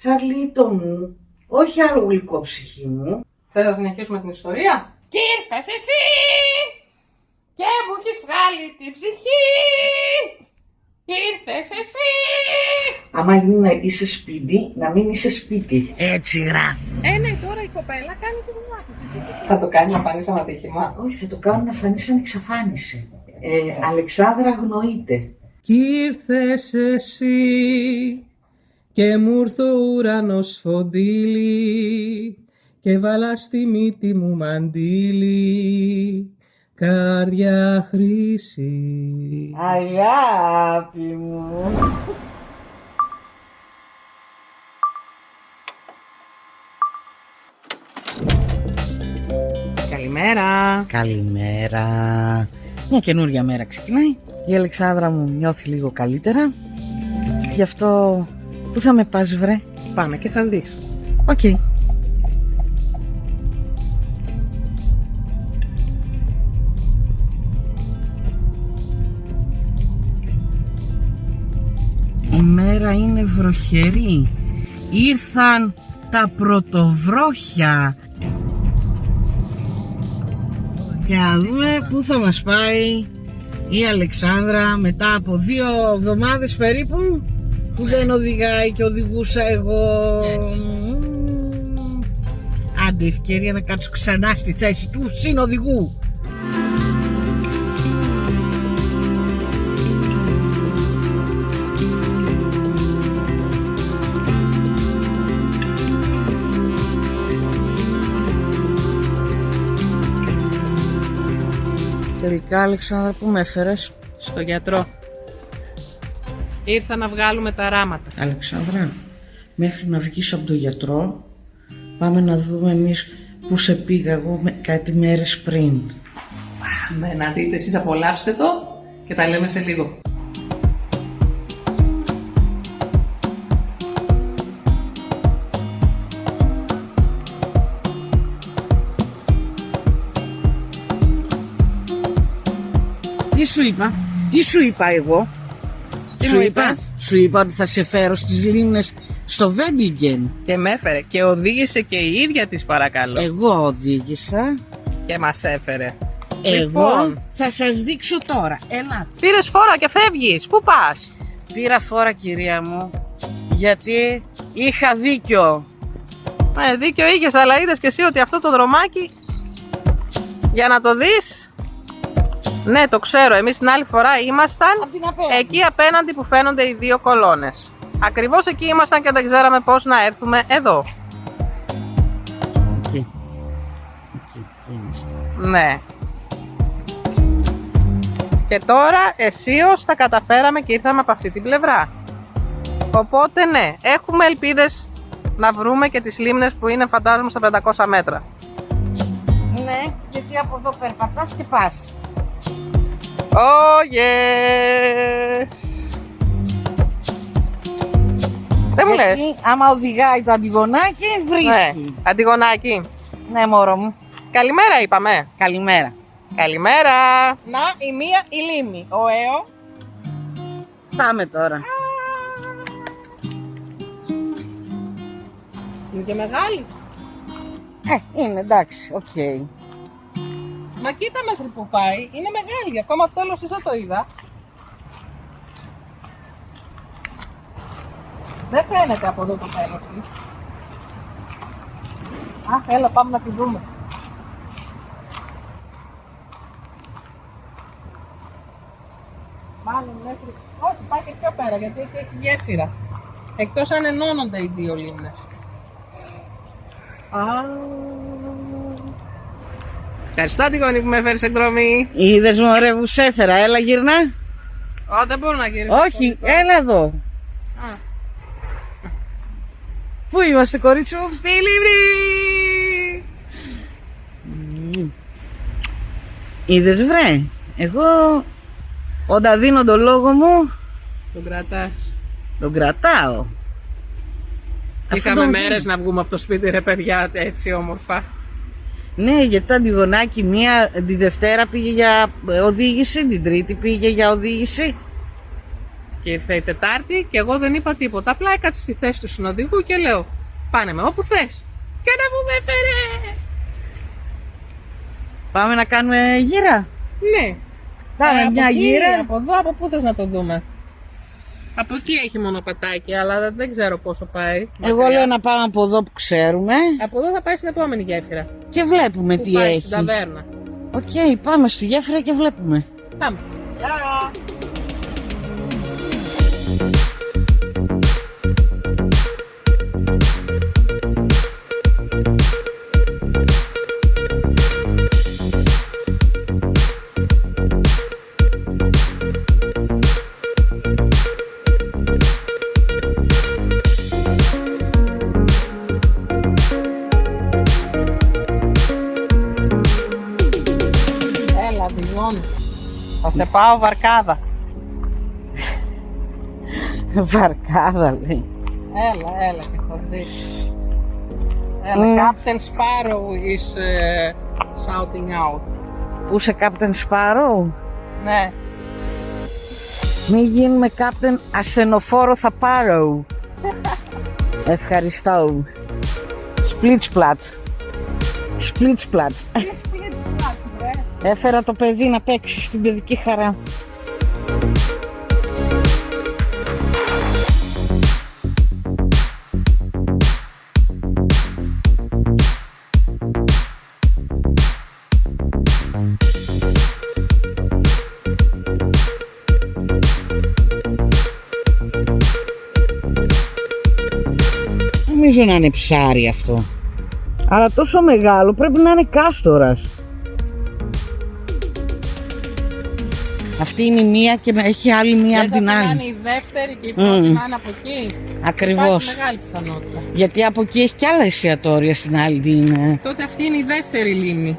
Τσαρλίτο μου, όχι άλλο γλυκό ψυχή μου. Θες να συνεχίσουμε την ιστορία? Κι ήρθες εσύ και μου έχεις βγάλει την ψυχή. Ήρθες εσύ. Άμα είναι να είσαι σπίτι, να μην είσαι σπίτι. Έτσι γράφει. Ναι, τώρα η κοπέλα κάνει τη δουλειά της. Θα το κάνει να φανεί σαν ατύχημα? Όχι, θα το κάνω να φανεί σαν εξαφάνιση. Αλεξάνδρα αγνοείται. Κι ήρθες εσύ και μου ήρθε ο ουρανός φωτίλι και βάλα στη μύτη μου μαντίλι καρδιά χρήση. Αγάπη μου. Καλημέρα. Καλημέρα. Μια καινούρια μέρα ξεκινάει. Η Αλεξάνδρα μου νιώθει λίγο καλύτερα. Γι' αυτό πού θα με πας βρε? Πάμε και θα δεις. Οκ. Η μέρα είναι βροχερή. Ήρθαν τα πρωτοβρόχια. Και να δούμε πού θα μας πάει η Αλεξάνδρα μετά από 2 εβδομάδες περίπου που δεν οδηγάει και οδηγούσα εγώ. Άντε, ευκαιρία να κάτσω ξανά στη θέση του συνοδηγού. Τελικά, Αλεξάνδρα, πού με έφερες? Στο γιατρό. Ήρθα να βγάλουμε τα ράματα. Αλεξάνδρα, μέχρι να βγεις από τον γιατρό, πάμε να δούμε εμείς που σε πήγα εγώ κάτι μέρες πριν. Πάμε να δείτε εσείς, απολαύστε το και τα λέμε σε λίγο. Τι σου είπα εγώ? Τι μου είπες? Σου είπα ότι θα σε φέρω στις λίμνες στο Βέντιγκεν. Και με έφερε και οδήγησε και η ίδια της, παρακαλώ. Εγώ οδήγησα. Και μας έφερε. Εγώ Λοιπόν, θα σας δείξω τώρα. Έλα. πήρες φόρα και φεύγεις. Πού πας? Πήρα φόρα, κυρία μου, γιατί είχα δίκιο. Δίκιο είχες, αλλά είδες και εσύ ότι αυτό το δρομάκι, για να το δεις. Ναι, το ξέρω. Εμείς την άλλη φορά ήμασταν εκεί απέναντι που φαίνονται οι 2 κολόνες. Ακριβώς εκεί ήμασταν και δεν ξέραμε πώς να έρθουμε εδώ. Εκεί. Ναι. Και τώρα αισίως τα καταφέραμε και ήρθαμε από αυτή την πλευρά. Οπότε ναι, έχουμε ελπίδες να βρούμε και τις λίμνες που είναι, φαντάζομαι, στα 500 μέτρα. Ναι, γιατί από εδώ περπατάς και πας. Oh yes! Δεν μου λες. Άμα οδηγάει το Αντιγονάκι, βρίσκει. Ναι, Αντιγονάκι. Ναι, μωρό μου. Καλημέρα είπαμε. Καλημέρα. Καλημέρα. Να, η μία η λίμνη. Ο Έο. Πάμε τώρα. Είναι και μεγάλη. Είναι εντάξει, οκ. Μα κοίτα μέχρι που πάει. Είναι μεγάλη. Ακόμα το τέλος δεν το είδα. Δεν φαίνεται από εδώ το τέλος της. Έλα, πάμε να τη δούμε. Μάλλον μέχρι... Όχι, πάει και πιο πέρα, γιατί εκεί έχει γέφυρα. Εκτός αν ενώνονται οι 2 λίμνες. Ευχαριστώ, Αντιγόνη, που με έφερες εκδρομή. Είδες, μωρέ, που σε έφερα. Έλα, γυρνά. Δεν μπορώ να γυρίσω. Όχι, έλα εδώ. Πού είμαστε, κορίτσι μου? Στη Λίμνη! Είδες, βρε. Εγώ όταν δίνω το λόγο μου, Τον κρατάς. τον κρατάω. Είχαμε μέρες να βγούμε από το σπίτι, ρε παιδιά, έτσι όμορφα. Ναι, γιατί το Αντιγονάκι τη Δευτέρα πήγε για οδήγηση, την Τρίτη πήγε για οδήγηση και ήρθε η Τετάρτη και εγώ δεν είπα τίποτα. Απλά έκατσα στη θέση του συνοδηγού και λέω: πάνε με όπου θες. Και να μου με έφερε! Πάμε να κάνουμε γύρα. Ναι. Πάμε μια εκεί, γύρα. Από εδώ, από πού θες να το δούμε. Από εκεί έχει μονοπατάκι, αλλά δεν ξέρω πόσο πάει. Εγώ μακριά. λέω να πάμε από εδώ που ξέρουμε Από εδώ θα πάει στην επόμενη γέφυρα. και βλέπουμε Που τι πάει έχει. στην ταβέρνα. Οκ, πάμε στη γέφυρα και βλέπουμε. Πάμε. Γεια! Έλα, δηλώνει. Θα σε πάω Βαρκάδα. Βαρκάδα λέει. Έλα και θα δεις. Έλα, Captain Sparrow is shouting out. Πού είσαι Captain Sparrow? Ναι. Μην γίνουμε Captain ασθενοφόρο θα πάρω. Ευχαριστώ. Splitsplat. Splitsplat. Έφερα το παιδί να παίξει στην παιδική χαρά. Νομίζω να είναι ψάρι αυτό. Αλλά τόσο μεγάλο πρέπει να είναι κάστορας. Αυτή είναι η μία και έχει άλλη μία από την Να είναι άλλη. η δεύτερη και η πρώτη να είναι από εκεί. Ακριβώς. Υπάρχει μεγάλη πιθανότητα. Γιατί από εκεί έχει κι άλλα εστιατόρια στην άλλη την Τότε αυτή είναι η δεύτερη λίμνη.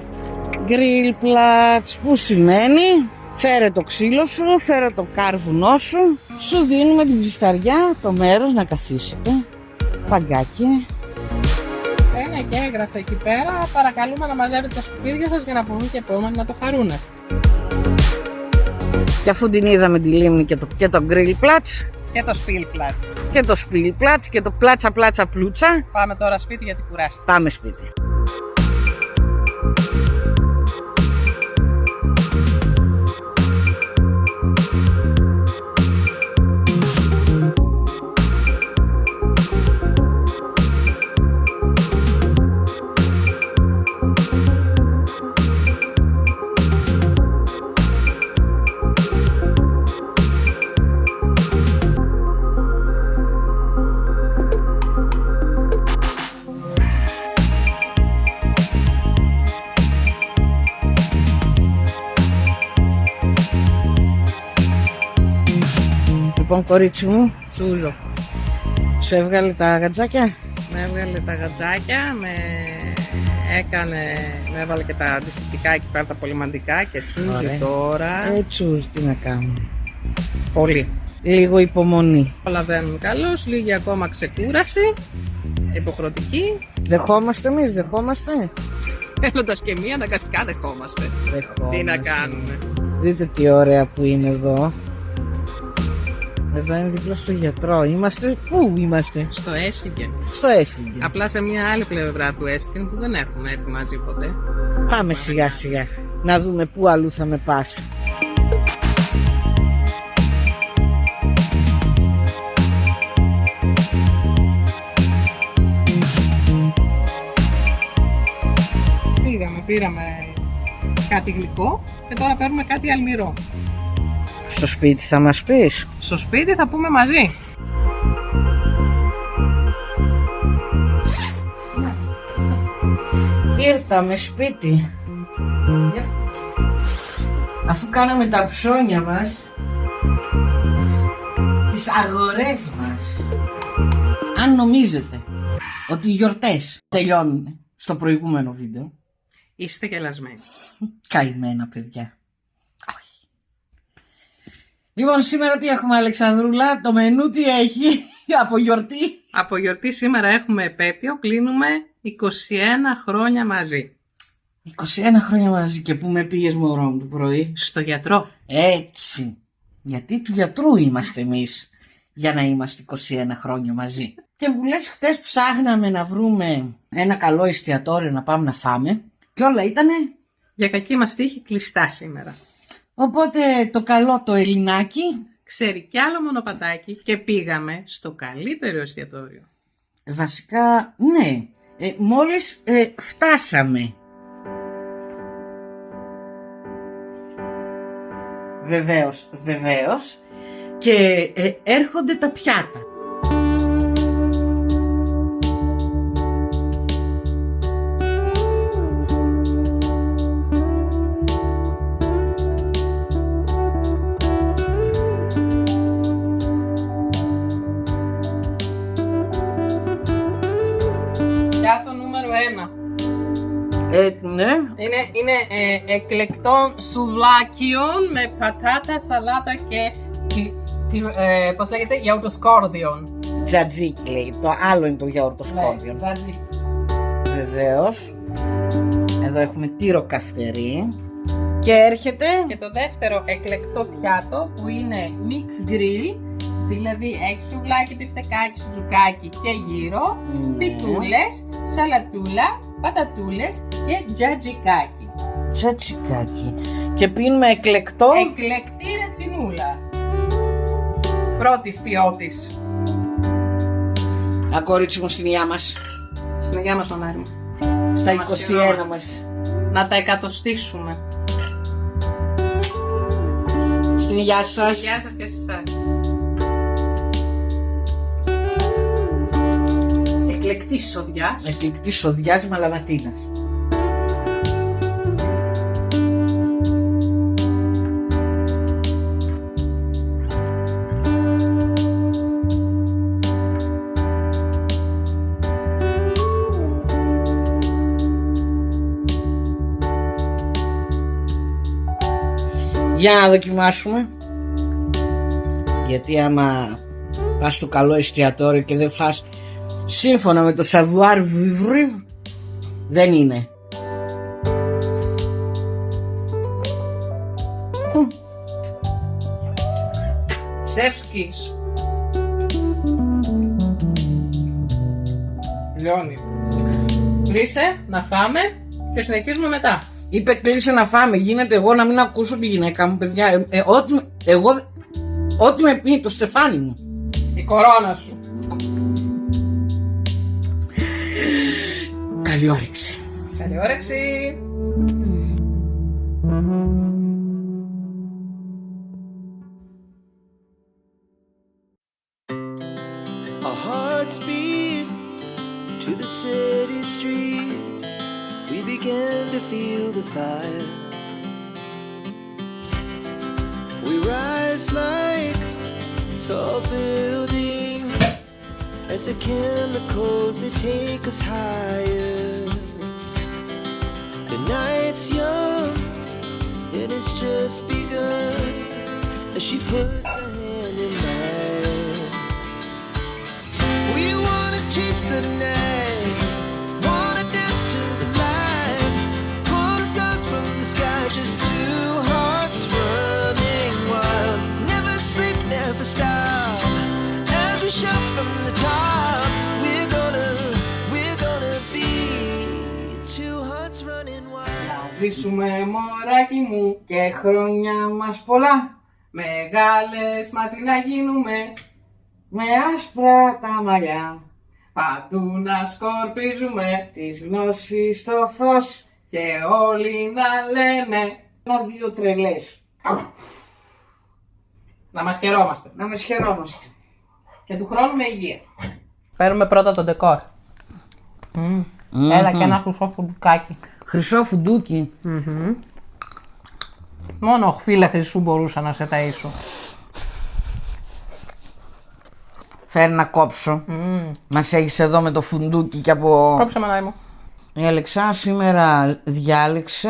Grill Platz, που σημαίνει φέρε το ξύλο σου, φέρε το κάρβουνό σου. Σου δίνουμε την ψισταριά, το μέρος να καθίσετε. Παγκάκι. Ναι, και έγραφε εκεί πέρα. Παρακαλούμε να μαζεύετε τα σκουπίδια σας για να μπορούν και επόμενοι να το χαρούνε. Και αφού την είδαμε τη λίμνη και το Grill Platz Και το Spielplatz. και το Spiel Platz και το πλάτσα πλάτσα πλούτσα, Πάμε τώρα σπίτι γιατί κουράστηκα. πάμε σπίτι. Λοιπόν, κορίτσι μου, Τσούζο. σου έβγαλε τα γατζάκια. Με έβγαλε τα γατζάκια, με έβαλε και τα αντισηπτικά εκεί πέρα, τα πολυμαντικά και τσούζε Ωραία. τώρα. Έτσι, τι να κάνουμε. Πολύ. Λίγο υπομονή. Όλα βαίνουν καλώς, λίγη ακόμα ξεκούραση. Υποχρεωτική. Δεχόμαστε εμείς, δεχόμαστε. Θέλοντας και μία, αναγκαστικά δεχόμαστε. Δεχόμαστε. Τι να κάνουμε. Δείτε τι ωραία που είναι εδώ. Εδώ είναι δίπλα στο γιατρό. Είμαστε, πού είμαστε? Στο Έσλιγκεν. Στο Έσλιγκεν. Απλά σε μια άλλη πλευρά του Έσλιγκεν που δεν έχουμε έρθει μαζί ποτέ. Πάμε σιγά σιγά. Να δούμε πού αλλού θα με πας. Πήραμε κάτι γλυκό και τώρα παίρνουμε κάτι αλμυρό. Στο σπίτι θα μας πεις? Στο σπίτι θα πούμε μαζί. Ήρθαμε σπίτι. Αφού κάναμε τα ψώνια μας, τις αγορές μας. Αν νομίζετε ότι οι γιορτές τελειώνουν στο προηγούμενο βίντεο, Είστε γελασμένοι. καημένα παιδιά. Όχι. Λοιπόν, σήμερα τι έχουμε, Αλεξανδρούλα? Το μενού τι έχει από γιορτή? Από γιορτή σήμερα έχουμε επέτειο, κλείνουμε 21 χρόνια μαζί. 21 χρόνια μαζί. Και πού με πήγες, μωρό μου, το πρωί? Στο γιατρό. Έτσι. Γιατί του γιατρού είμαστε εμείς για να είμαστε 21 χρόνια μαζί. Και μου λες, χτες ψάχναμε να βρούμε ένα καλό εστιατόριο να πάμε να φάμε και όλα ήτανε... Για κακή μας τύχη κλειστά σήμερα. Οπότε το καλό το Ελληνάκι... Ξέρει κι άλλο μονοπατάκι και πήγαμε στο καλύτερο εστιατόριο. Βασικά, ναι. Μόλις φτάσαμε. Βεβαίως. Και έρχονται τα πιάτα. Πιάτο νούμερο 1. Ναι. Είναι εκλεκτών σουβλάκιων με πατάτα, σαλάτα και πώς λέγεται, γιαουρτοσκόρδιον. Τζατζίκι λέει. Το άλλο είναι το γιαουρτοσκόρδιον. Τζατζίκι. Βεβαίως. Εδώ έχουμε τυροκαυτερή. Και έρχεται... Και το δεύτερο εκλεκτό πιάτο που είναι mix grill. Δηλαδή έχει σουβλάκι, πιφτεκάκι, σουτζουκάκι και γύρω, πιτούλες, σαλατούλα, πατατούλες και τζατζικάκι. Τζατζικάκι. Και πίνουμε εκλεκτό... Εκλεκτή ρετσινούλα. Πρώτης ποιότης. Κορίτσι μου, στην υγειά μας. Στην υγειά μας, μαμάρι μου. Στα 21 μας. Να τα εκατοστήσουμε. Στην υγειά σας. Γεια σας και σε εσάς. Εκλεκτή σοδιάς. Εκλεκτή σοδιάς μαλαματίνας. Για να δοκιμάσουμε. Γιατί άμα πας στο καλό εστιατόριο και δεν φας σύμφωνα με το savoir vivre, δεν είναι. Σεύσκης. Λιώνει. Κλείσε να φάμε και συνεχίζουμε μετά. Είπε κλείσε να φάμε. Γίνεται εγώ να μην ακούσω τη γυναίκα μου, παιδιά. Ό,τι με πει το στεφάνι μου. Η κορώνα σου. Καλή όρεξη. Καλή όρεξη. Our hearts beat to the city streets. We began to feel the fire. We rise like tall buildings as the chemicals they take us higher. The night's young and it's just begun as she puts her hand in mine. We wanna chase the night, wanna dance to the light, pull the stars from the sky, just two hearts running wild. Never sleep, never stop, as we shout from the top. We're gonna be two hearts running wild. Να ζήσουμε, μωράκι μου, Και χρόνια μας πολλά. μεγάλες μαζί να γίνουμε, Με άσπρα τα μαλλιά. παντού να σκορπίζουμε Της γνώσης το φως. και όλοι να λένε Ένα-δύο τρελές. να μας χαιρόμαστε. Να με χαιρόμαστε. Και του χρόνου με υγεία. Παίρνουμε πρώτα το ντεκόρ. Έλα και ένα χρυσό φουντουκάκι. Χρυσό φουντούκι. Μόνο φύλλα χρυσού μπορούσα να σε ταΐσω. Φέρει να κόψω. Μας έχεις εδώ με το φουντούκι και από... Κόψε μανάι μου. Η Αλεξάνδρα σήμερα διάλεξε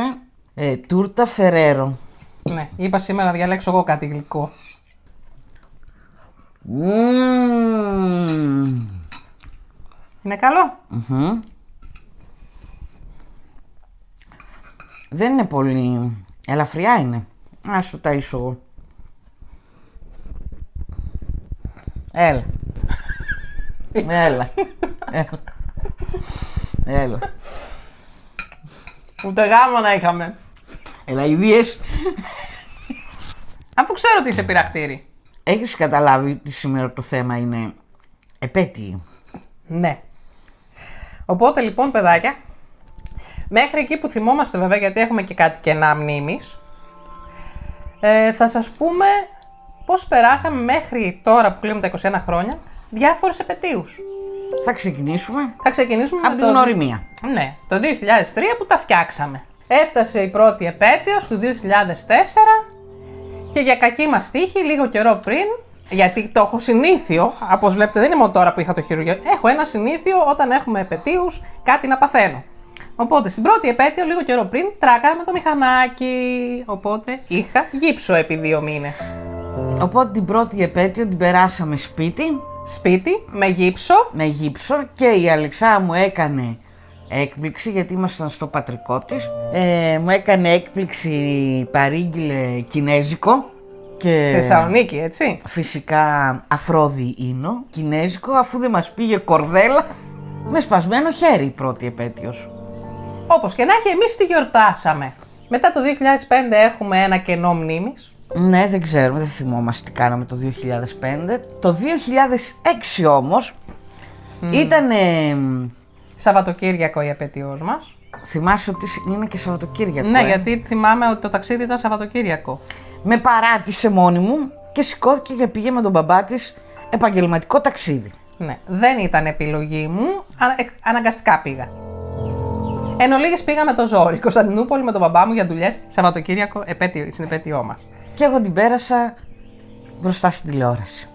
τούρτα Φερέρο. Ναι, είπα σήμερα να διαλέξω εγώ κάτι γλυκό. Είναι καλό. Δεν είναι πολύ... Ελαφριά είναι. Ας το ταΐσω εγώ. Έλα. Έλα. Έλα. Ούτε γάμο να είχαμε. Ελαϊδίες. Αφού ξέρω ότι είσαι πειραχτήρι. Έχεις καταλάβει ότι σήμερα το θέμα είναι επέτειοι. Ναι. Οπότε λοιπόν, παιδάκια, μέχρι εκεί που θυμόμαστε βέβαια, γιατί έχουμε και κάτι κενά μνήμης, θα σας πούμε πώς περάσαμε μέχρι τώρα που κλείνουμε τα 21 χρόνια διάφορες επετείους. Θα ξεκινήσουμε Θα ξεκινήσουμε από με την γνωριμία. Ναι, το 2003 που τα φτιάξαμε. Έφτασε η πρώτη επέτειος του 2004 και για κακή μας τύχη λίγο καιρό πριν, γιατί το έχω συνήθιο, όπως βλέπετε δεν είναι μόνο τώρα που είχα το χειρουργείο, έχω ένα συνήθιο όταν έχουμε επετείους κάτι να παθαίνω. Οπότε στην πρώτη επέτειο λίγο καιρό πριν τράκαμε το μηχανάκι, οπότε είχα γύψο επί 2 μήνες. Οπότε την πρώτη επέτειο την περάσαμε σπίτι. Σπίτι, με γύψο. Με γύψο και η Αλεξά μου έκανε έκπληξη, γιατί ήμασταν στο πατρικό της. Μου έκανε έκπληξη, παρήγγειλε κινέζικο. Και Σε Θεσσαλονίκη, έτσι. φυσικά αφρόδι ίνο, κινέζικο, αφού δεν μας πήγε κορδέλα, με σπασμένο χέρι η πρώτη επέτειος. Όπως και να έχει, εμείς τη γιορτάσαμε. Μετά το 2005 έχουμε ένα κενό μνήμης. Ναι, δεν ξέρουμε, δεν θυμόμαστε τι κάναμε το 2005. Το 2006 όμως ήταν... Σαββατοκύριακο η επέτειος μας. θυμάσαι ότι είναι και Σαββατοκύριακο. Ναι, γιατί θυμάμαι ότι το ταξίδι ήταν Σαββατοκύριακο. Με παράτησε μόνη μου και σηκώθηκε και πήγε με τον μπαμπά της επαγγελματικό ταξίδι. Ναι, δεν ήταν επιλογή μου, αναγκαστικά πήγα. Εν ολίγης πήγα με το ζόρι, Κωνσταντινούπολη με τον μπαμπά μου για δουλειές, Σαββατοκύριακο, στην επέτειό μας. Και εγώ την πέρασα μπροστά στην τηλεόραση.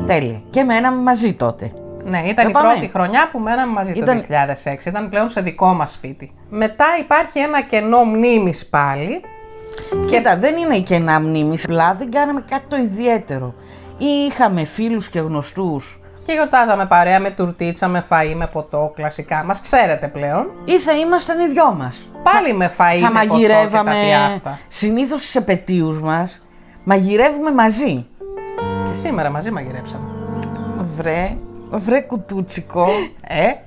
Τέλεια. Και μέναμε μαζί τότε. Ναι, ήταν η πάμε. πρώτη χρονιά που μέναμε μαζί το 2006, ήταν πλέον σε δικό μας σπίτι. Μετά υπάρχει ένα κενό μνήμης πάλι. Κοίτα, δεν είναι κενά μνήμης, απλά δεν κάναμε κάτι το ιδιαίτερο. Ή είχαμε φίλους και γνωστούς. Και γιορτάζαμε παρέα με τουρτίτσα, με φαΐ, με ποτό, κλασικά. Μας ξέρετε πλέον. Ή θα ήμασταν οι δυο μας. Πάλι με φαΐ, Θα με ποτό μαγειρεύαμε. και τα αυτά. Συνήθως στις επετείους μας μαγειρεύουμε μαζί. Και σήμερα μαζί μαγειρέψαμε. Βρε κουτούτσικο.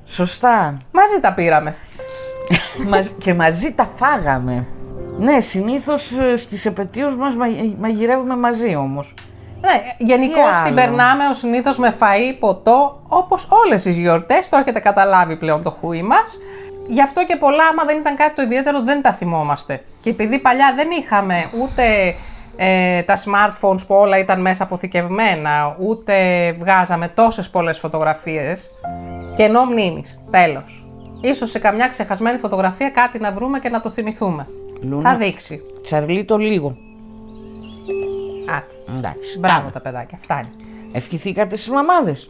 Σωστά. Μαζί τα πήραμε. Και μαζί τα φάγαμε. Ναι, συνήθως στις επετείους μας μαγειρεύουμε μαζί όμως. Ναι, γενικώς Τι την άλλο? περνάμε ως συνήθως με φαΐ, ποτό, όπως όλες τις γιορτές, το έχετε καταλάβει πλέον το χούι μας. Γι' αυτό και πολλά, άμα δεν ήταν κάτι το ιδιαίτερο, δεν τα θυμόμαστε. Και επειδή παλιά δεν είχαμε ούτε τα smartphones που όλα ήταν μέσα αποθηκευμένα, ούτε βγάζαμε τόσες πολλές φωτογραφίες, κενό μνήμης, τέλος. Ίσως σε καμιά ξεχασμένη φωτογραφία κάτι να βρούμε και να το θυμηθούμε. Λούνα, Θα δείξει. Τσαρλί το λίγο. Άτε. Εντάξει. Μπράβο Άρα. τα παιδάκια, φτάνει. Ευχηθήκατε στις μαμάδες.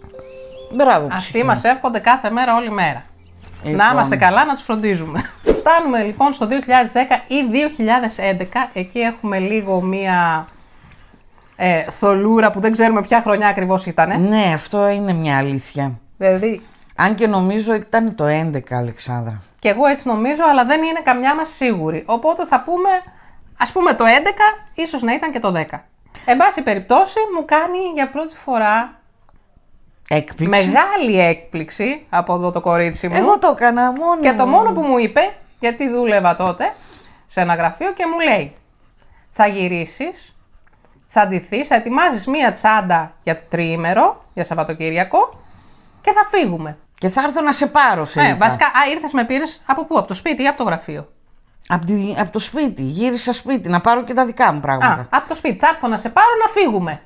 Μπράβο. Αυτοί ψυχή. μας εύχονται κάθε μέρα, όλη μέρα. Λοιπόν. Να είμαστε καλά, να τους φροντίζουμε. Φτάνουμε λοιπόν στο 2010 ή 2011. Εκεί έχουμε λίγο μία θολούρα που δεν ξέρουμε ποια χρονιά ακριβώς ήτανε. Ναι, αυτό είναι μια αλήθεια. Δηλαδή, Αν και νομίζω ότι ήταν το 11, Αλεξάνδρα. και εγώ έτσι νομίζω, αλλά δεν είναι καμιά μας σίγουρη. Οπότε θα πούμε, ας πούμε το 11, ίσως να ήταν και το 10. Εν πάση περιπτώσει, μου κάνει για πρώτη φορά Έκπληξη. μεγάλη έκπληξη από εδώ το κορίτσι μου. Εγώ το έκανα μόνο. Και το μόνο που μου είπε, γιατί δούλευα τότε σε ένα γραφείο και μου λέει, θα γυρίσεις, θα ντυθείς, θα ετοιμάζεις μία τσάντα για το τριήμερο, για Σαββατοκύριακο και θα φύγουμε. Και θα έρθω να σε πάρω, σε είπα. Βασικά, ήρθες με πήρες από πού, από το σπίτι ή από το γραφείο? Από το σπίτι, γύρισα σπίτι, να πάρω και τα δικά μου πράγματα. Από το σπίτι, θα έρθω να σε πάρω να φύγουμε.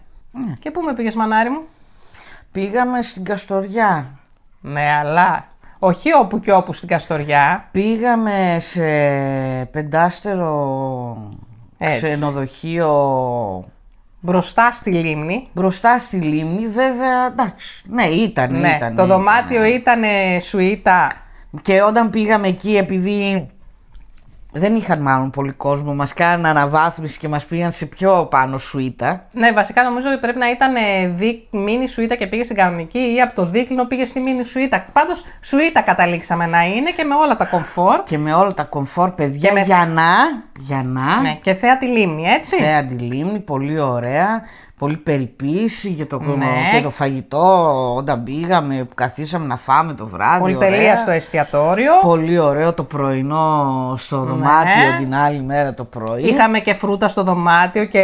Και πού με πήγες, μανάρι μου? Πήγαμε στην Καστοριά. Ναι, αλλά όχι όπου και όπου στην Καστοριά. Πήγαμε σε 5στερο Έτσι. ξενοδοχείο Μπροστά στη λίμνη. μπροστά στη λίμνη, βέβαια, εντάξει. Ναι, ήταν. Ναι, το δωμάτιο ήταν σουίτα. Και όταν πήγαμε εκεί, επειδή δεν είχαν μάλλον πολύ κόσμο, μας κάνανε αναβάθμιση και μας πήγαν σε πιο πάνω σουίτα. Ναι, βασικά νομίζω ότι πρέπει να ήταν μίνι σουίτα και πήγε στην κανονική, ή από το δίκλινο πήγε στη μίνι σουίτα. Πάντως σουίτα καταλήξαμε να είναι και με όλα τα κομφόρ. Και με όλα τα κομφόρ, παιδιά, για να. Ναι, και θέα τη λίμνη, έτσι. Θέα τη λίμνη, πολύ ωραία. πολύ περιποίηση για το, Ναι. και το φαγητό όταν πήγαμε, που καθίσαμε να φάμε το βράδυ. Πολυτελεία ωραία. στο εστιατόριο. Πολύ ωραίο το πρωινό στο δωμάτιο την άλλη μέρα το πρωί. Είχαμε και φρούτα στο δωμάτιο και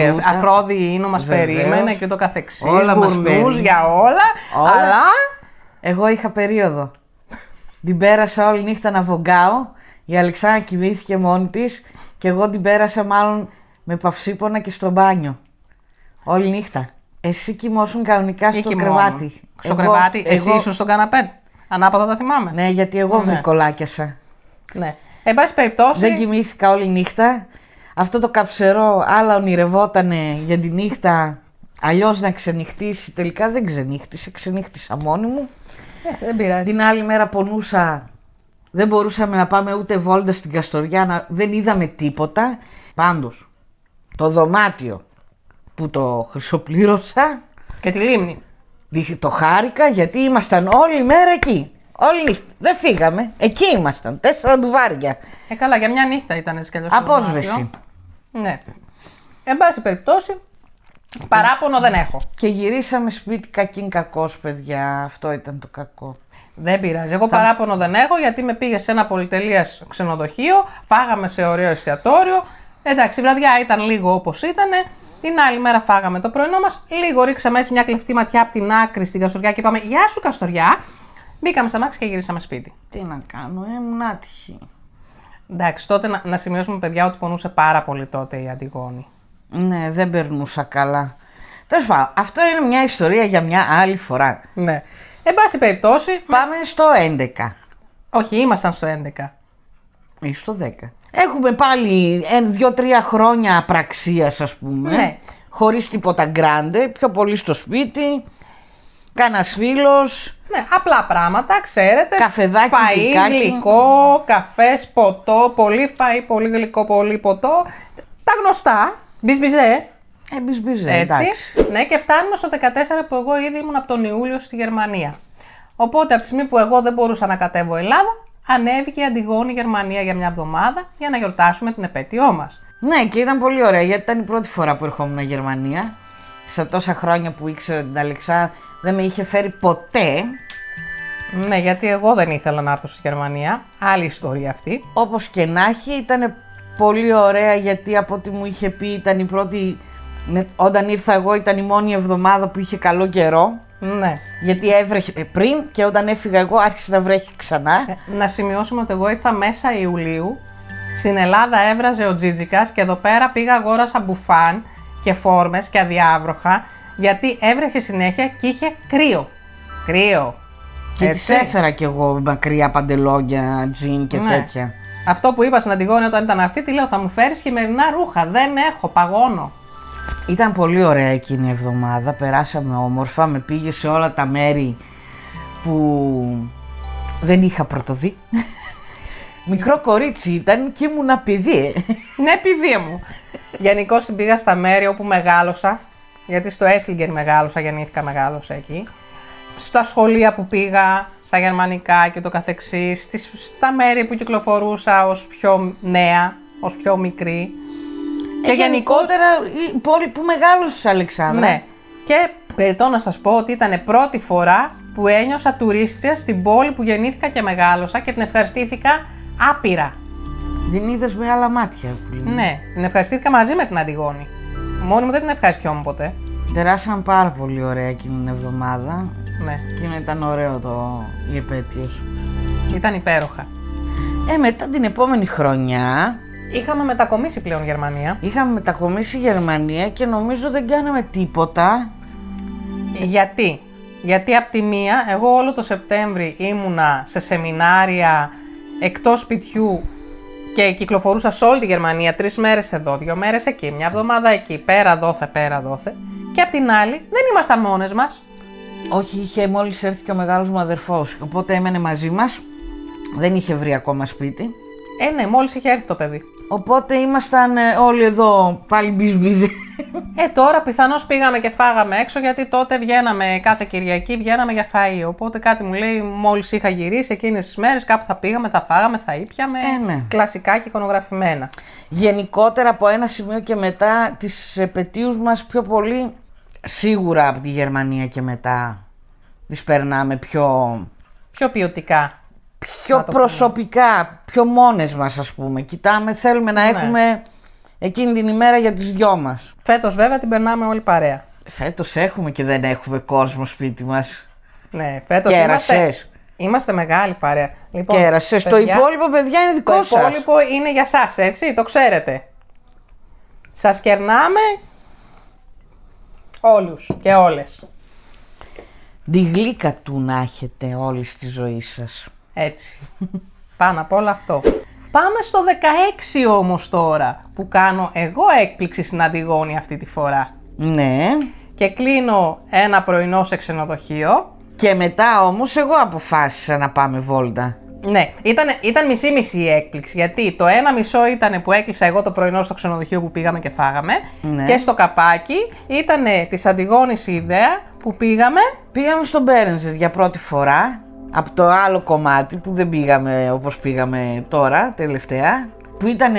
Φρούτα. Αφρόδη Ίνο μας Βεβαίως. περίμενε και το καθεξής. Όλα μας Γουρνούς περίμενε. για όλα. Αλλά Εγώ είχα περίοδο. Την πέρασα όλη νύχτα να βογκάω. Η Αλεξάνδρα κοιμήθηκε μόνη της και εγώ την πέρασα μάλλον με παυσίπονα και στο μπάνιο. Όλη νύχτα. Εσύ κοιμόσουν κανονικά στο κοιμόμουν. κρεβάτι. Στο κρεβάτι, εσύ ήσουν στον καναπέ. Ανάποδα τα θυμάμαι. Ναι, γιατί εγώ Ναι. βρικολάκιασα. Ναι. Εν πάση περιπτώσει. Δεν κοιμήθηκα όλη νύχτα. Αυτό το καψερό άλλα ονειρευότανε για τη νύχτα. Αλλιώς να ξενυχτήσει. Τελικά δεν ξενύχτησε. Ξενύχτησα μόνη μου. Δεν πειράζει. Την άλλη μέρα πονούσα. Δεν μπορούσαμε να πάμε ούτε βόλτα στην Καστοριά. Δεν είδαμε τίποτα. Πάντως, το δωμάτιο που το χρυσοπλήρωσα, Και τη λίμνη. το χάρηκα γιατί ήμασταν όλη μέρα εκεί. Όλη νύχτα. Δεν φύγαμε. Εκεί ήμασταν. 4 ντουβάρια. Καλά, για μια νύχτα ήταν έτσι κι αλλιώς. Απόσβεση. Ναι. Εν πάση περιπτώσει, παράπονο δεν έχω. Και γυρίσαμε σπίτι κακήν κακός, παιδιά. Αυτό ήταν το κακό. Δεν πειράζει. Εγώ παράπονο δεν έχω γιατί με πήγε σε ένα πολυτελείας ξενοδοχείο, φάγαμε σε ωραίο εστιατόριο. Εντάξει, η βραδιά ήταν λίγο όπως ήταν. Την άλλη μέρα φάγαμε το πρωινό μας. Λίγο ρίξαμε έτσι μια κλεφτή ματιά από την άκρη στην Καστοριά και είπαμε «Γεια σου Καστοριά». Μπήκαμε στα μάξι και γυρίσαμε σπίτι. Τι να κάνω, ήμουν άτυχη. Εντάξει, τότε να σημειώσουμε, παιδιά, ότι πονούσε πάρα πολύ τότε η Αντιγόνη. Ναι, δεν περνούσα καλά. Τέλος πάντων, αυτό είναι μια ιστορία για μια άλλη φορά. Ναι. Εν πάση περιπτώσει. Πάμε στο 11 Όχι, ήμασταν στο 11. ή στο 10. Έχουμε πάλι 2-3 χρόνια απραξίας, ας πούμε. Ναι. Χωρίς τίποτα γκράντε, πιο πολύ στο σπίτι. Κάνας φίλος. Ναι, απλά πράγματα, ξέρετε. Καφεδάκι, φαΐ, γλυκάκι. γλυκό, καφές, ποτό, πολύ φαΐ, πολύ γλυκό, πολύ ποτό. Τα γνωστά. Μπιζμπιζέ. Μπιζμπιζέ, Έτσι. εντάξει. Ναι, και φτάνουμε στο 14 που εγώ ήδη ήμουν από τον Ιούλιο στη Γερμανία. Οπότε από τη στιγμή που εγώ δεν μπορούσα να κατέβω Ελλάδα, ανέβηκε η Αντιγόνη Γερμανία για μια εβδομάδα για να γιορτάσουμε την επέτειό μας. Ναι, και ήταν πολύ ωραία γιατί ήταν η πρώτη φορά που ερχόμουν Γερμανία. Στα τόσα χρόνια που ήξερα την Αλεξά, δεν με είχε φέρει ποτέ. Ναι, γιατί εγώ δεν ήθελα να έρθω στη Γερμανία. Άλλη ιστορία αυτή. Όπως και να έχει, ήταν πολύ ωραία γιατί από ό,τι μου είχε πει ήταν η πρώτη. Όταν ήρθα εγώ ήταν η μόνη εβδομάδα που είχε καλό καιρό. Ναι. Γιατί έβρεχε πριν και όταν έφυγα εγώ άρχισε να βρέχει ξανά. Να σημειώσουμε ότι εγώ ήρθα μέσα Ιουλίου. Στην Ελλάδα έβραζε ο Τζίτζικας και εδώ πέρα πήγα αγόρασα μπουφάν και φόρμες και αδιάβροχα γιατί έβρεχε συνέχεια και είχε κρύο. Κρύο. Και Έτσι. τις έφερα κι εγώ μακριά παντελόγια, τζιν και Ναι. τέτοια. Αυτό που είπα στην Αντιγόνη όταν ήταν να έρθει, τη λέω θα μου φέρεις χειμερινά ρούχα. Δεν έχω, παγώνω. Ήταν πολύ ωραία εκείνη η εβδομάδα, περάσαμε όμορφα, με πήγε σε όλα τα μέρη που δεν είχα πρωτοδεί. Μικρό κορίτσι ήταν και ήμουν παιδί. Ναι, παιδί μου. Γενικώς πήγα στα μέρη όπου μεγάλωσα, γιατί στο Έσλιγκερ μεγάλωσα, γεννήθηκα, μεγάλωσα εκεί. Στα σχολεία που πήγα, στα γερμανικά και το καθεξής, στα μέρη που κυκλοφορούσα ως πιο νέα, ως πιο μικρή. Και γενικότερα η πόλη που μεγάλωσες, Αλεξάνδρα. Ναι. Και περιττώ να σας πω ότι ήταν πρώτη φορά που ένιωσα τουρίστρια στην πόλη που γεννήθηκα και μεγάλωσα και την ευχαριστήθηκα άπειρα. Την είδες με άλλα μάτια. Που λέμε. Ναι, την ευχαριστήθηκα μαζί με την Αντιγόνη. Μόνη μου δεν την ευχαριστιόμουν ποτέ. Περάσαμε πάρα πολύ ωραία εκείνη την εβδομάδα. Ναι, Εκείνο ήταν ωραίο η επέτειος. ήταν υπέροχα. Μετά την επόμενη χρονιά Είχαμε μετακομίσει πλέον Γερμανία. είχαμε μετακομίσει Γερμανία και νομίζω δεν κάναμε τίποτα. Γιατί απ' τη μία, εγώ όλο το Σεπτέμβρη ήμουνα σε σεμινάρια εκτός σπιτιού και κυκλοφορούσα σε όλη τη Γερμανία 3 μέρες εδώ, 2 μέρες εκεί, μια εβδομάδα εκεί, πέρα δόθε, πέρα δόθε. Και απ' την άλλη δεν ήμασταν μόνες μας. Όχι, είχε μόλις έρθει και ο μεγάλος μου αδερφός, οπότε έμενε μαζί μας. Δεν είχε βρει ακόμα σπίτι. Ναι, μόλις είχε έρθει το παιδί. Οπότε ήμασταν όλοι εδώ πάλι μπιζμπιζ. Τώρα πιθανώς πήγαμε και φάγαμε έξω γιατί τότε βγαίναμε κάθε Κυριακή, βγαίναμε για φαΐ. Οπότε κάτι μου λέει μόλις είχα γυρίσει εκείνες τις μέρες κάπου θα πήγαμε, θα φάγαμε, θα ήπιαμε. Ναι. Κλασικά και εικονογραφημένα. Γενικότερα από ένα σημείο και μετά τις επετείους μας πιο πολύ Σίγουρα από τη Γερμανία και μετά τις περνάμε Πιο ποιοτικά. πιο προσωπικά, πιο μόνες μας ας πούμε. Κοιτάμε, θέλουμε να έχουμε εκείνη την ημέρα για τις δυο μας. Φέτος βέβαια την περνάμε όλοι παρέα. Φέτος έχουμε και δεν έχουμε κόσμο σπίτι μας. Ναι, φέτος είμαστε μεγάλη παρέα. Λοιπόν, Κέρασες. Το υπόλοιπο, παιδιά, είναι δικό σας. Το υπόλοιπο είναι για σας, έτσι, το ξέρετε. Σας κερνάμε όλους και όλες. Τη γλύκα του να έχετε όλοι στη ζωή σας. Έτσι. Πάνω απ' όλο αυτό. Πάμε στο 16 όμως τώρα, που κάνω εγώ έκπληξη στην Αντιγόνη αυτή τη φορά. Ναι. Και κλείνω ένα πρωινό σε ξενοδοχείο. Και μετά όμως εγώ αποφάσισα να πάμε βόλτα. Ναι, ήταν μισή-μισή η έκπληξη, γιατί το ένα μισό ήταν που έκλεισα εγώ το πρωινό στο ξενοδοχείο που πήγαμε και φάγαμε, Ναι. και στο καπάκι ήταν της Αντιγόνης η ιδέα που πήγαμε. Πήγαμε στο Μπέρενζερ για πρώτη φορά, από το άλλο κομμάτι που δεν πήγαμε όπως πήγαμε τώρα, τελευταία, που ήταν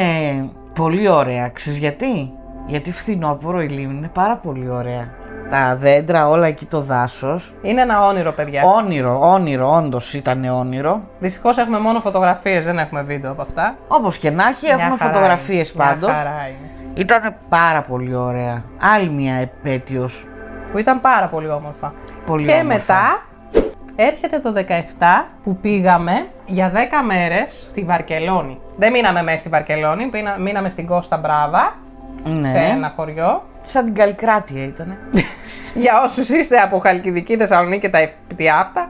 πολύ ωραία. Ξέρεις γιατί? Γιατί φθινόπωρο η λίμνη είναι πάρα πολύ ωραία. Τα δέντρα, όλα εκεί, το δάσος. Είναι ένα όνειρο, παιδιά. Όνειρο, όντως ήταν όνειρο. Δυστυχώς έχουμε μόνο φωτογραφίες, δεν έχουμε βίντεο από αυτά. Όπως και να έχει, έχουμε χαρά φωτογραφίες είναι. πάντως. Μια χαρά είναι. Ήταν πάρα πολύ ωραία. Άλλη μια επέτειος. Που ήταν πάρα πολύ όμορφα. Πολύ Και όμορφα. μετά έρχεται το 17 που πήγαμε για 10 μέρες στη Βαρκελόνη. Δεν μείναμε μέσα στη Βαρκελόνη, μείναμε στην Κώστα Μπράβα, Ναι. σε ένα χωριό. Σαν την Καλλικράτεια ήτανε. Για όσους είστε από Χαλκιδική, Θεσσαλονίκη και τα ευπιτία αυτά,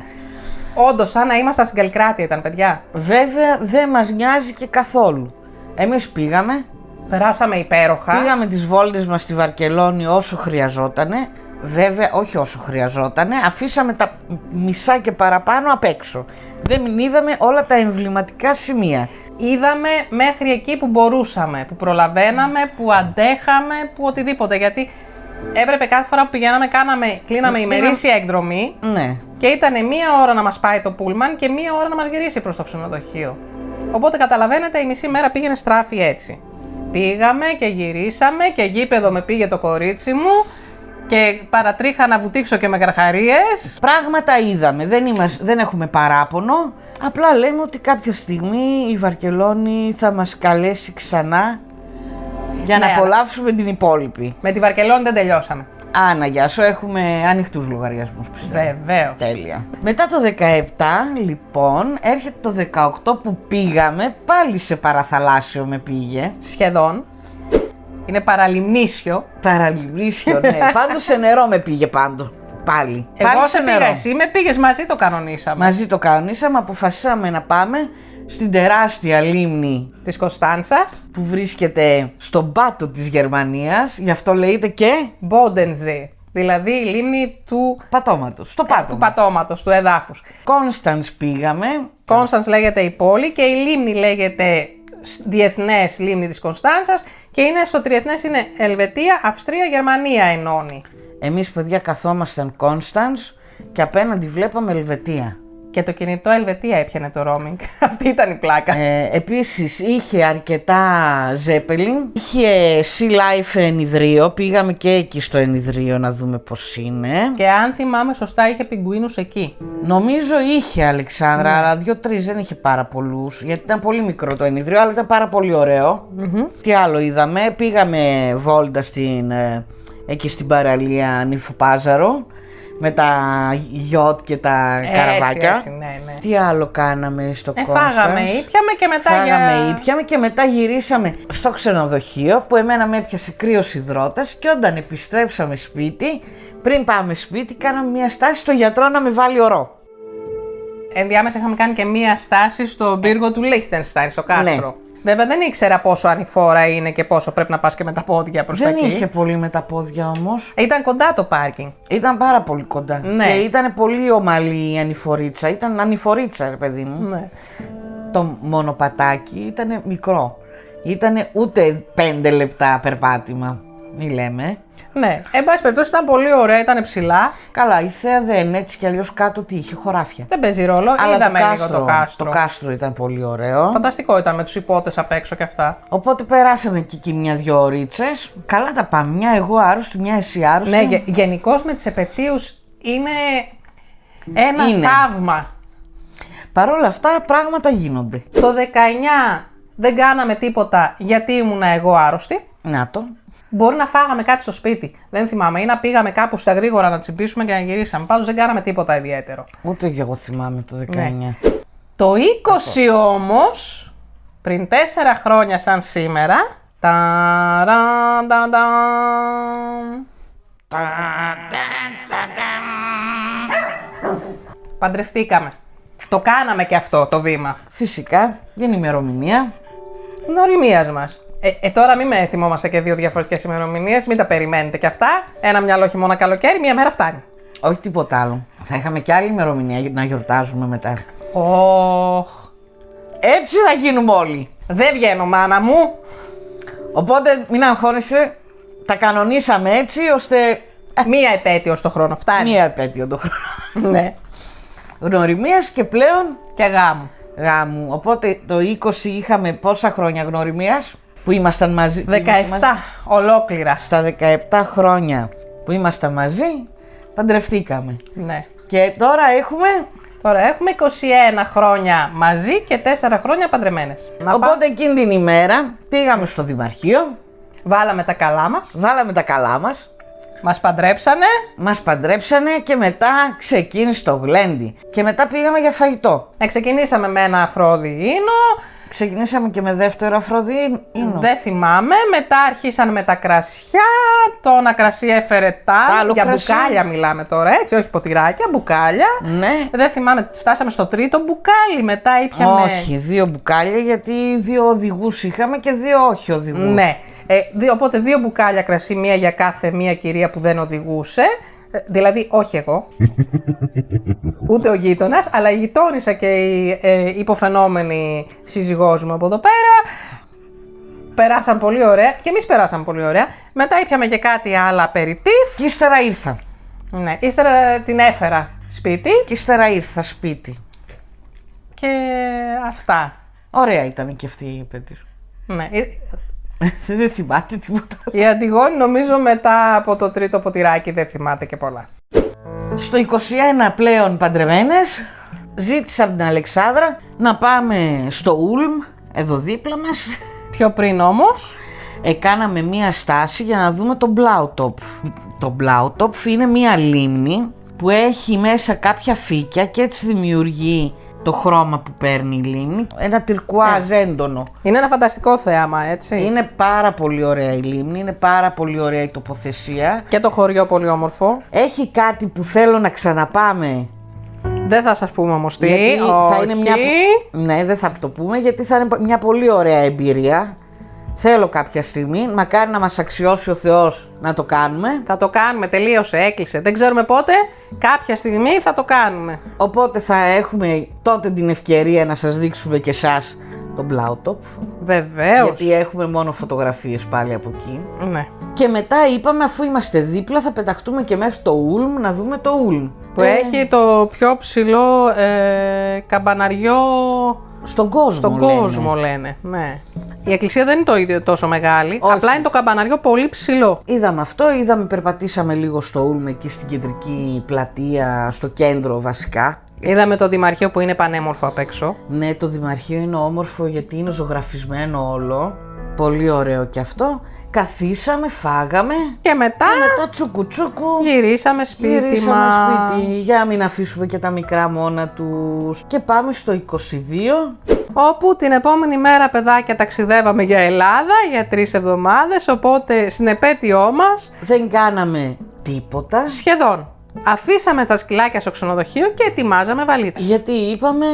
όντως σαν να ήμασταν στην Καλλικράτεια ήταν, παιδιά. Βέβαια δεν μας νοιάζει και καθόλου. Εμείς πήγαμε, Περάσαμε υπέροχα. πήγαμε τις βόλτες μας στη Βαρκελόνη όσο χρειαζότανε. Βέβαια όχι όσο χρειαζότανε, αφήσαμε τα μισά και παραπάνω απ' έξω. Δεν είδαμε όλα τα εμβληματικά σημεία. Είδαμε μέχρι εκεί που μπορούσαμε, που προλαβαίναμε, που αντέχαμε, που οτιδήποτε. Γιατί έπρεπε κάθε φορά που πηγαίναμε, κλείναμε ημερήσια εκδρομή. Ναι. Και ήταν μία ώρα να μας πάει το πούλμαν και μία ώρα να μας γυρίσει προς το ξενοδοχείο. Οπότε καταλαβαίνετε, η μισή μέρα πήγαινε στράφη έτσι. Πήγαμε και γυρίσαμε και γήπεδο με πήγε το κορίτσι μου και παρατρίχα να βουτήξω και με καρχαρίες. Πράγματα είδαμε, δεν έχουμε παράπονο. Απλά λέμε ότι κάποια στιγμή η Βαρκελόνη θα μας καλέσει ξανά για να Ναι, απολαύσουμε την υπόλοιπη. Με τη Βαρκελόνη δεν τελειώσαμε. Άνα, γεια σου, έχουμε ανοιχτούς λογαριασμούς πιστεύω. Βεβαίως. Τέλεια. Μετά το 17, λοιπόν, έρχεται το 18 που πήγαμε, πάλι σε παραθαλάσσιο με πήγε. Σχεδόν. Είναι παραλιμνήσιο. Παραλιμνήσιο, ναι. Πάντως σε νερό με πήγε πάλι. Εγώ Πάλι σε πήγα, εσύ με πήγες, μαζί το κανονίσαμε. Μαζί το κανονίσαμε, αποφασίσαμε να πάμε στην τεράστια λίμνη Της Κωνσταντσας. που βρίσκεται στον πάτο της Γερμανίας, γι' αυτό λέγεται και Bodensee. Δηλαδή η λίμνη του πατώματος, στο πάτωμα. του πατώματος, του εδάφους. Κόνσταντς πήγαμε. Κόνσταντς λέγεται η πόλη και η λίμνη λέγεται Διεθνές Λίμνη της Κωνσταντσας και είναι στο τριεθνές είναι Ελβετία, Αυστρία, Γερμανία ενώνει. Εμείς παιδιά καθόμασταν Κόνσταντς και απέναντι βλέπαμε Ελβετία. Και το κινητό Ελβετία έπιανε το roaming. Αυτή ήταν η πλάκα. Επίσης είχε αρκετά Zeppelin, είχε Sea Life ενιδρίο, πήγαμε και εκεί στο ενιδρίο να δούμε πως είναι. Και αν θυμάμαι σωστά είχε πιγκουίνους εκεί. Νομίζω είχε Αλεξάνδρα, αλλά 2-3 δεν είχε πάρα πολλούς, γιατί ήταν πολύ μικρό το ενιδρίο, αλλά ήταν πάρα πολύ ωραίο. Τι άλλο είδαμε, πήγαμε βόλτα εκεί στην παραλία Νυφοπάζαρο, με τα γιότ και τα καραβάκια. Έτσι, ναι. Τι άλλο κάναμε στο Κόνσταντς? Φάγαμε, ήπιαμε και μετά Ήπιαμε και μετά γυρίσαμε στο ξενοδοχείο που εμένα με έπιασε κρύος υδρότας και όταν επιστρέψαμε σπίτι, πριν πάμε σπίτι, κάναμε μια στάση στο γιατρό να με βάλει ωρό. Ενδιάμεσα είχαμε κάνει και μία στάση στον πύργο του Λίχτενστάιν, στο κάστρο. Ναι. Βέβαια δεν ήξερα πόσο ανηφόρα είναι και πόσο πρέπει να πας και με τα πόδια προς τα Δεν εκεί. είχε πολύ με τα πόδια όμως. Ήταν κοντά το πάρκινγκ. Ήταν πάρα πολύ κοντά. Ναι. Και ήταν πολύ ομαλή η ανηφορίτσα. Ήταν ανηφορίτσα, ρε παιδί μου. Ναι. Το μονοπατάκι ήταν μικρό. Ήταν ούτε 5 λεπτά περπάτημα. μη λέμε. Ναι, εν πάση περιπτώσει ήταν πολύ ωραία, ήταν ψηλά. Καλά, η θέα δεν είναι έτσι κι αλλιώς κάτω τι είχε, χωράφια. Δεν παίζει ρόλο, Αλλά είδαμε λίγο το κάστρο. Το κάστρο ήταν πολύ ωραίο. Φανταστικό ήταν με τους υπότες απ' έξω και αυτά. Οπότε περάσαμε και εκεί μια-δυο ωρίτσες. Καλά τα πάμε. Μια εγώ άρρωστη, μια εσύ άρρωστη. Ναι, γενικώς με τις επετείους είναι ένα θαύμα. Παρ' όλα αυτά πράγματα γίνονται. Το 19 δεν κάναμε τίποτα γιατί ήμουνα εγώ άρρωστη. Να το. Μπορεί να φάγαμε κάτι στο σπίτι. Δεν θυμάμαι. Ή να πήγαμε κάπου στα γρήγορα να τσιμπήσουμε και να γυρίσαμε. Πάντως δεν κάναμε τίποτα ιδιαίτερο. Ούτε και εγώ θυμάμαι το 19. Ναι. Το 20 όμως, πριν 4 χρόνια σαν σήμερα. Παντρευτήκαμε. Το κάναμε και αυτό το βήμα. Φυσικά, την ημερομηνία. Γνωριμίας μας. Τώρα μην με θυμόμαστε και 2 διαφορετικές ημερομηνίες, μην τα περιμένετε κι αυτά. Ένα μυαλό χειμώνα καλοκαίρι, μία μέρα φτάνει. Όχι τίποτα άλλο. Θα είχαμε και άλλη ημερομηνία να γιορτάζουμε μετά. Έτσι θα γίνουμε όλοι. Δεν βγαίνω, μάνα μου. Οπότε μην αγχώνεσαι. Τα κανονίσαμε έτσι ώστε. Μία επέτειο στο χρόνο, φτάνει. Μία επέτειο το χρόνο. Ναι. Γνωριμίας και πλέον Και γάμου. γάμου. Οπότε το 20 είχαμε πόσα χρόνια γνωριμίας που ήμασταν μαζί. 17 ολόκληρα. Στα 17 χρόνια που ήμασταν μαζί, παντρευτήκαμε. Ναι. Και τώρα έχουμε. Τώρα έχουμε 21 χρόνια μαζί και 4 χρόνια παντρεμένες. Οπότε εκείνη την ημέρα πήγαμε στο Δημαρχείο, Βάλαμε τα καλά μας, βάλαμε τα καλά μας, μας παντρέψανε. μας παντρέψανε και μετά ξεκίνησε το γλέντι. Και μετά πήγαμε για φαγητό. Ξεκινήσαμε με ένα αφρόδιήνο. Ξεκινήσαμε και με δεύτερο αφροδίνο. Δεν θυμάμαι. Μετά αρχίσαν με τα κρασιά. Το ένα κρασί έφερε Άλλο για κρασί. μπουκάλια μιλάμε τώρα, έτσι, όχι ποτηράκια, μπουκάλια. Ναι. Δεν θυμάμαι, φτάσαμε στο τρίτο μπουκάλι. Μετά ήπιαμε. Όχι, 2 μπουκάλια γιατί 2 οδηγούς είχαμε και 2 όχι οδηγούς. Ναι. Οπότε 2 μπουκάλια κρασί, μία για κάθε μία κυρία που δεν οδηγούσε. Δηλαδή, όχι εγώ, ούτε ο γείτονας, αλλά η γειτόνισσα και η υποφαινόμενη σύζυγός μου από εδώ πέρα. Περάσαν πολύ ωραία και εμείς περάσαμε πολύ ωραία. Μετά ήπιαμε και κάτι άλλο απεριτίφ. Και ύστερα ήρθα. Ναι, ύστερα την έφερα σπίτι Και ύστερα ήρθα σπίτι. και αυτά. Ωραία ήταν και αυτή η επέτειος. Ναι. Δεν θυμάται τίποτα. Η Αντιγόνη νομίζω μετά από το τρίτο ποτηράκι δεν θυμάται και πολλά. Στο 21 πλέον παντρεμένες, ζήτησα από την Αλεξάνδρα να πάμε στο Ούλμ, εδώ δίπλα μας. Πιο πριν όμως, Κάναμε μία στάση για να δούμε τον Blauwtopf. Το Blauwtopf είναι μία λίμνη που έχει μέσα κάποια φύκια και έτσι δημιουργεί το χρώμα που παίρνει η λίμνη. Ένα τυρκουάζ έντονο. είναι ένα φανταστικό θέαμα, έτσι. Είναι πάρα πολύ ωραία η λίμνη, είναι πάρα πολύ ωραία η τοποθεσία. Και το χωριό πολύ όμορφο. Έχει κάτι που θέλω να ξαναπάμε. Δεν θα σας πούμε όμως τι. Γιατί όχι. θα είναι μια. Ναι, δεν θα το πούμε γιατί θα είναι μια πολύ ωραία εμπειρία. Θέλω κάποια στιγμή, μακάρι να μας αξιώσει ο Θεός να το κάνουμε. Θα το κάνουμε, τελείωσε, έκλεισε. Δεν ξέρουμε πότε, κάποια στιγμή θα το κάνουμε. Οπότε θα έχουμε τότε την ευκαιρία να σας δείξουμε και εσάς τον Blauwtopf. Βεβαίως. Γιατί έχουμε μόνο φωτογραφίες πάλι από εκεί. Ναι. Και μετά είπαμε αφού είμαστε δίπλα θα πεταχτούμε και μέχρι το Ούλμ να δούμε το Ούλμ. Που έχει το πιο ψηλό καμπαναριό Στον κόσμο στον λένε. κόσμο, λένε. Ναι. Η εκκλησία δεν είναι το ίδιο τόσο μεγάλη, Όχι. απλά είναι το καμπαναριό πολύ ψηλό. Είδαμε αυτό, είδαμε, περπατήσαμε λίγο στο Ούλμ εκεί στην κεντρική πλατεία, στο κέντρο βασικά. Είδαμε το Δημαρχείο που είναι πανέμορφο απ' έξω. Ναι, το Δημαρχείο είναι όμορφο γιατί είναι ζωγραφισμένο όλο. Πολύ ωραίο και αυτό. Καθίσαμε, φάγαμε Και μετά και μετά τσουκουτσούκου γυρίσαμε σπίτι γυρίσαμε μας. σπίτι για να μην αφήσουμε και τα μικρά μόνα τους. Και πάμε στο 22. Όπου την επόμενη μέρα, παιδάκια, ταξιδεύαμε για Ελλάδα για 3 εβδομάδες, οπότε στην επέτειό μας Δεν κάναμε τίποτα σχεδόν αφήσαμε τα σκυλάκια στο ξενοδοχείο και ετοιμάζαμε βαλίτσες. γιατί είπαμε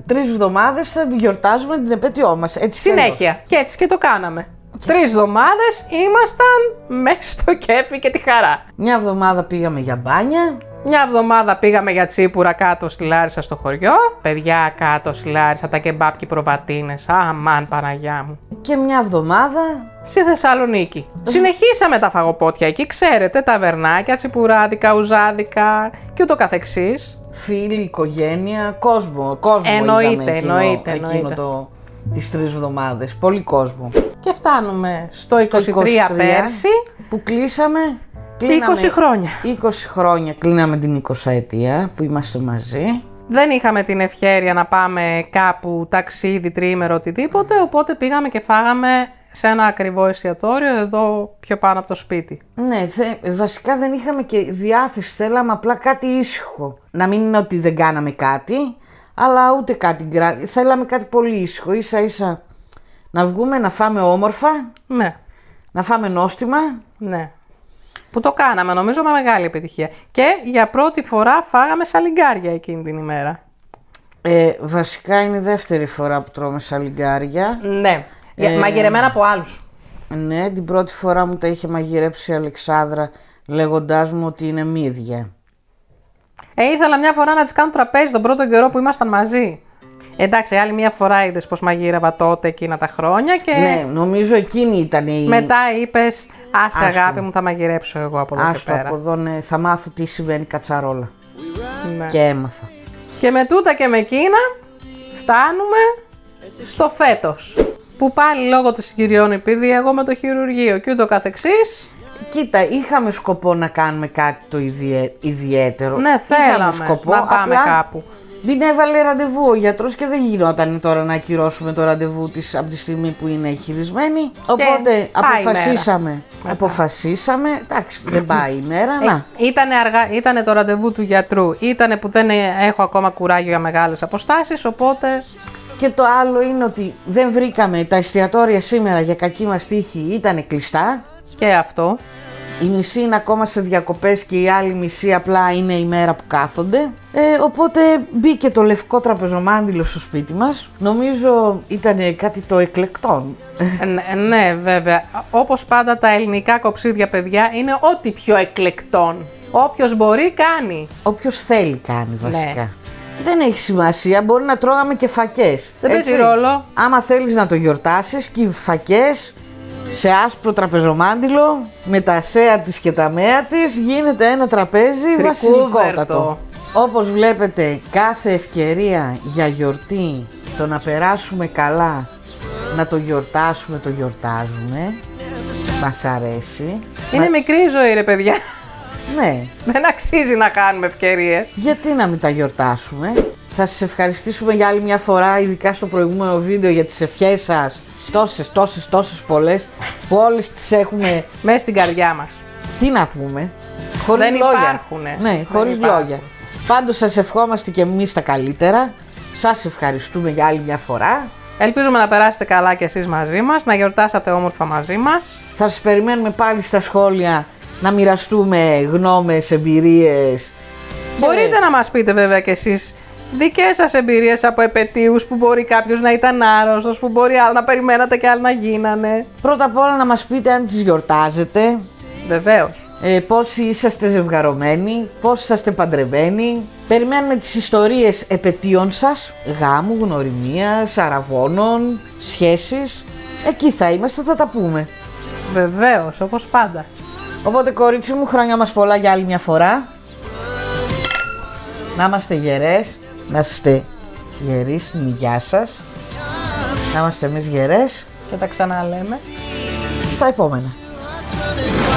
3 εβδομάδες θα γιορτάζουμε την επέτειό μας. Έτσι Συνέχεια. Και έτσι και το κάναμε. 3 εβδομάδες ήμασταν μέσα στο κέφι και τη χαρά. Μια εβδομάδα πήγαμε για μπάνια, Μια εβδομάδα πήγαμε για τσίπουρα κάτω στη Λάρισα στο χωριό. Παιδιά, κάτω στη Λάρισα, τα κεμπάπ και οι προβατίνες. Αμάν, Παναγιά μου. Και μια εβδομάδα Στη Θεσσαλονίκη. Συνεχίσαμε τα φαγοπότια εκεί, ξέρετε, ταβερνάκια, τσιπουράδικα, ουζάδικα και ούτω καθεξής. φίλοι, οικογένεια, κόσμο Εννοείται, είδαμε εννοείται. τις 3 εβδομάδες. Πολύ κόσμο. Και φτάνουμε στο 23 πέρσι. Που κλείσαμε 20 χρόνια. 20 χρόνια κλείναμε την 20ετία που είμαστε μαζί. Δεν είχαμε την ευχέρεια να πάμε κάπου ταξίδι, τριήμερο, οτιδήποτε, οπότε πήγαμε και φάγαμε σε ένα ακριβό εστιατόριο εδώ πιο πάνω από το σπίτι. Ναι, βασικά δεν είχαμε και διάθεση, θέλαμε απλά κάτι ήσυχο. Να μην είναι ότι δεν κάναμε κάτι, αλλά ούτε κάτι θέλαμε κάτι πολύ ήσυχο, ίσα ίσα να βγούμε, να φάμε όμορφα, Ναι, να φάμε νόστιμα. ναι. Που το κάναμε νομίζω με μεγάλη επιτυχία. Και για πρώτη φορά φάγαμε σαλιγκάρια εκείνη την ημέρα. Βασικά είναι η δεύτερη φορά που τρώμε σαλιγκάρια. Ναι, μαγειρεμένα από άλλους. Ναι, την πρώτη φορά μου τα είχε μαγειρέψει η Αλεξάνδρα λέγοντάς μου ότι είναι μύδια. Ήθελα μια φορά να της κάνω τραπέζι τον πρώτο καιρό που ήμασταν μαζί. Εντάξει, άλλη μια φορά είδες πως μαγείρευα τότε εκείνα τα χρόνια και Ναι, νομίζω εκείνη ήταν η... μετά είπες άσε Άστο. αγάπη μου, θα μαγειρέψω εγώ από εδώ Άστο και πέρα. από εδώ, ναι, θα μάθω τι συμβαίνει κατσαρόλα. Ναι. Και έμαθα. Και με τούτα και με εκείνα φτάνουμε στο φέτος. Που πάλι λόγω της συγκυριών επειδή εγώ με το χειρουργείο και ούτω καθεξής. Κοίτα, είχαμε σκοπό να κάνουμε κάτι το ιδιαίτερο. Ναι, θέλαμε να πάμε κάπου. Δεν έβαλε ραντεβού ο γιατρός και δεν γινόταν τώρα να ακυρώσουμε το ραντεβού της από τη στιγμή που είναι χειρισμένη. Οπότε αποφασίσαμε, εντάξει, δεν πάει η μέρα, να. Ήτανε αργά, ήτανε το ραντεβού του γιατρού, ήτανε που δεν έχω ακόμα κουράγιο για μεγάλες αποστάσεις, οπότε... Και το άλλο είναι ότι δεν βρήκαμε τα εστιατόρια σήμερα, για κακή μας τύχη ήταν κλειστά. Και αυτό. Η μισή είναι ακόμα σε διακοπές και η άλλη μισή απλά είναι η μέρα που κάθονται. Οπότε μπήκε το λευκό τραπεζομάντιλο στο σπίτι μας. Νομίζω ήταν κάτι το εκλεκτόν. Ναι, βέβαια. Όπως πάντα τα ελληνικά κοψίδια, παιδιά, είναι ό,τι πιο εκλεκτόν. Όποιος μπορεί κάνει. Όποιος θέλει κάνει βασικά. Ναι. Δεν έχει σημασία, μπορεί να τρώγαμε και φακές. Δεν παίζει ρόλο. Άμα θέλεις να το γιορτάσεις και οι φακές σε άσπρο τραπεζομάντιλο με τα σέα της και τα μέα της γίνεται ένα τραπέζι βασιλικότατο. Όπως βλέπετε, κάθε ευκαιρία για γιορτή, το να περάσουμε καλά, να το γιορτάσουμε, το γιορτάζουμε. Μας αρέσει. Είναι μικρή η ζωή, ρε παιδιά. Ναι. Δεν αξίζει να κάνουμε ευκαιρίες. Γιατί να μην τα γιορτάσουμε. Θα σας ευχαριστήσουμε για άλλη μια φορά, ειδικά στο προηγούμενο βίντεο, για τις ευχές σας. Τόσες πολλές, που όλες τις έχουμε... Μέσα στην καρδιά μας. Τι να πούμε. Χωρίς Δεν λόγια. υπάρχουνε. Ναι, χωρίς λόγια. Πάντως σας ευχόμαστε και εμείς τα καλύτερα. Σας ευχαριστούμε για άλλη μια φορά. Ελπίζουμε να περάσετε καλά κι εσείς μαζί μας, να γιορτάσατε όμορφα μαζί μας. Θα σας περιμένουμε πάλι στα σχόλια να μοιραστούμε γνώμες, εμπειρίες. Μπορείτε να μας πείτε βέβαια κι εσείς δικές σας εμπειρίες από επετείους που μπορεί κάποιος να ήταν άρρωστος, που μπορεί άλλοι να περιμένατε και άλλοι να γίνανε. Πρώτα απ' όλα να μας πείτε αν τις γιορτάζετε. Βεβαίως. Πόσοι είσαστε ζευγαρωμένοι, πόσοι είσαστε παντρεμένοι. Περιμένουμε τις ιστορίες επετείων σας, γάμου, γνωριμίας, αραβώνων, σχέσεις. Εκεί θα είμαστε, θα τα πούμε. Βεβαίως, όπως πάντα. Οπότε κορίτσι μου, χρόνια μας πολλά για άλλη μια φορά. Να είμαστε γερές, να είστε γεροί στην υγειά σας. Να είμαστε εμείς γερές. Και τα ξαναλέμε. Στα επόμενα. Running